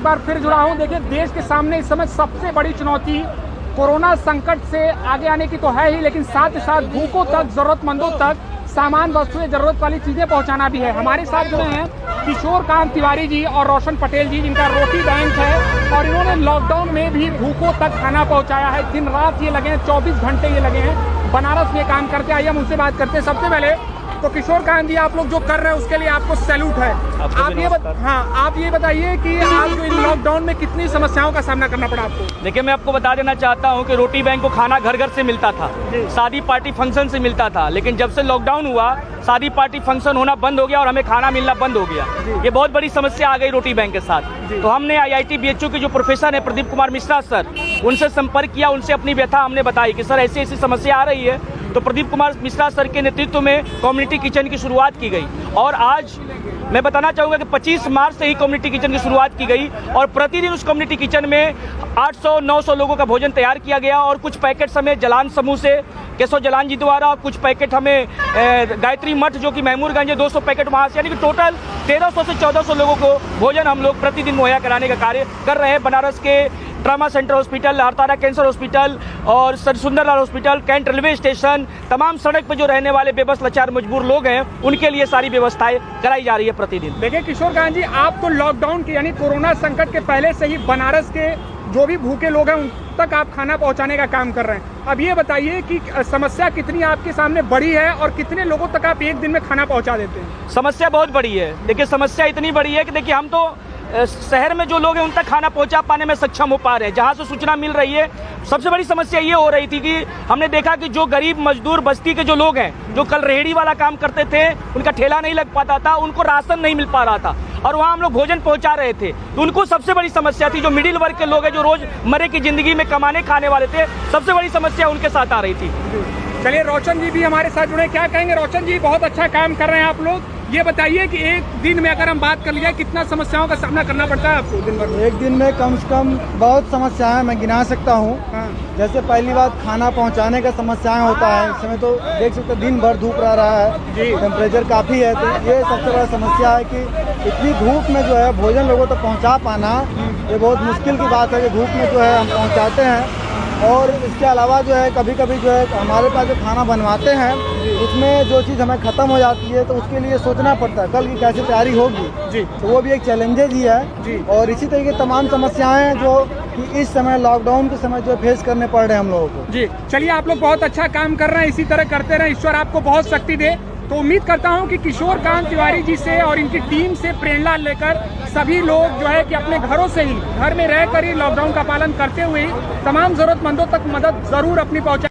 बार फिर जुड़ा हूं। देखिए, देश के सामने इस समय सबसे बड़ी चुनौती कोरोना संकट से आगे आने की तो है ही, लेकिन साथ ही साथ भूखों तक, जरूरतमंदों तक सामान, वस्तुएं, जरूरत वाली चीजें पहुंचाना भी है। हमारे साथ जुड़े हैं किशोर कांत तिवारी जी और रोशन पटेल जी, जिनका रोटी बैंक है और इन्होंने लॉकडाउन में भी भूखों तक खाना पहुंचाया है। दिन रात ये लगे हैं, 24 घंटे ये लगे हैं, बनारस में काम करते। आइए हम उनसे बात करते हैं। सबसे पहले तो किशोर कांत जी, आप लोग जो कर रहे हैं उसके लिए आपको सैल्यूट है। आप ये बताइए कि आप जो लॉकडाउन में कितनी समस्याओं का सामना करना पड़ा आपको? देखिए, मैं आपको बता देना चाहता हूं कि रोटी बैंक को खाना घर घर से मिलता था, शादी पार्टी फंक्शन से मिलता था, लेकिन जब से लॉकडाउन हुआ शादी पार्टी फंक्शन होना बंद हो गया और हमें खाना मिलना बंद हो गया। ये बहुत बड़ी समस्या आ गई रोटी बैंक के साथ। तो हमने IIT BHU के जो प्रोफेसर है प्रदीप कुमार मिश्रा सर, उनसे संपर्क किया, उनसे अपनी व्यथा हमने बताई कि सर ऐसी ऐसी समस्या आ रही है। तो प्रदीप कुमार मिश्रा सर के नेतृत्व में कम्युनिटी किचन की शुरुआत की गई और आज मैं बताना चाहूँगा कि 25 मार्च से ही कम्युनिटी किचन की शुरुआत की गई और प्रतिदिन उस कम्युनिटी किचन में 800-900 लोगों का भोजन तैयार किया गया और कुछ पैकेट हमें जलान समूह से केशव जलान जी द्वारा, कुछ पैकेट हमें गायत्री मठ जो कि महमूदगंज है 200 पैकेट वहाँ से, यानी कि टोटल 1300 से 1400 लोगों को भोजन हम लोग प्रतिदिन मुहैया कराने का कार्य कर रहे हैं। बनारस के trauma centre hospital, Hartara cancer hospital और Sundarlal hospital, Cantt railway station, तमाम सड़क पर जो रहने वाले बेबस लाचार मजबूर लोग हैं उनके लिए सारी व्यवस्थाएं कराई जा रही है प्रतिदिन। देखिए किशोर कांत जी, आप तो लॉकडाउन के यानी कोरोना संकट के पहले से ही बनारस के जो भी भूखे लोग हैं उन तक आप खाना पहुंचाने का काम कर रहे हैं। अब ये बताइए कि समस्या कितनी आपके सामने बड़ी है और कितने लोगों तक आप एक दिन में खाना पहुंचा देते हैं? समस्या बहुत बड़ी है। देखिए, समस्या इतनी बड़ी है कि देखिए हम तो शहर में जो लोग हैं उन तक खाना पहुंचा पाने में सक्षम हो पा रहे हैं, जहां से सूचना मिल रही है। सबसे बड़ी समस्या ये हो रही थी कि हमने देखा कि जो गरीब मजदूर बस्ती के जो लोग हैं, जो कल रेहड़ी वाला काम करते थे, उनका ठेला नहीं लग पाता था, उनको राशन नहीं मिल पा रहा था और वहाँ हम लोग भोजन पहुंचा रहे थे। तो उनको सबसे बड़ी समस्या थी। जो मिडिल वर्ग के लोग हैं, जो रोज मरे की जिंदगी में कमाने खाने वाले थे, सबसे बड़ी समस्या उनके साथ आ रही थी। चलिए, रोशन जी भी हमारे साथ जुड़े, क्या कहेंगे? रोशन जी, बहुत अच्छा काम कर रहे हैं आप लोग। ये बताइए कि एक दिन में अगर हम बात कर लिया, कितना समस्याओं का सामना करना पड़ता है आपको दिन भर में? एक दिन में कम से कम बहुत समस्याएं मैं गिना सकता हूँ। जैसे पहली बात, खाना पहुँचाने का समस्याएं होता है। इस समय तो देख सकते दिन भर धूप रहा है, टेम्परेचर काफ़ी है, तो ये सबसे बड़ा समस्या है कि इतनी धूप में जो है भोजन लोगों तक पहुँचा पाना ये बहुत मुश्किल की बात है कि धूप में जो है हम पहुँचाते हैं। और इसके अलावा जो है कभी कभी जो है हमारे पास जो खाना बनवाते हैं उसमें जो चीज़ हमें ख़त्म हो जाती है तो उसके लिए सोचना पड़ता है कल की कैसे तैयारी होगी जी, तो वो भी एक चैलेंजेज ही है जी। और इसी तरीके तमाम समस्याएं जो कि इस समय लॉकडाउन के समय जो फेस करने पड़ रहे हैं हम लोगों को जी। चलिए, आप लोग बहुत अच्छा काम कर रहे हैं, इसी तरह करते रहें, ईश्वर आपको बहुत शक्ति दे। तो उम्मीद करता हूं कि किशोर कांत तिवारी जी से और इनकी टीम से प्रेरणा लेकर सभी लोग जो है कि अपने घरों से ही, घर में रहकर ही लॉकडाउन का पालन करते हुए तमाम जरूरतमंदों तक मदद जरूर अपनी पहुंचा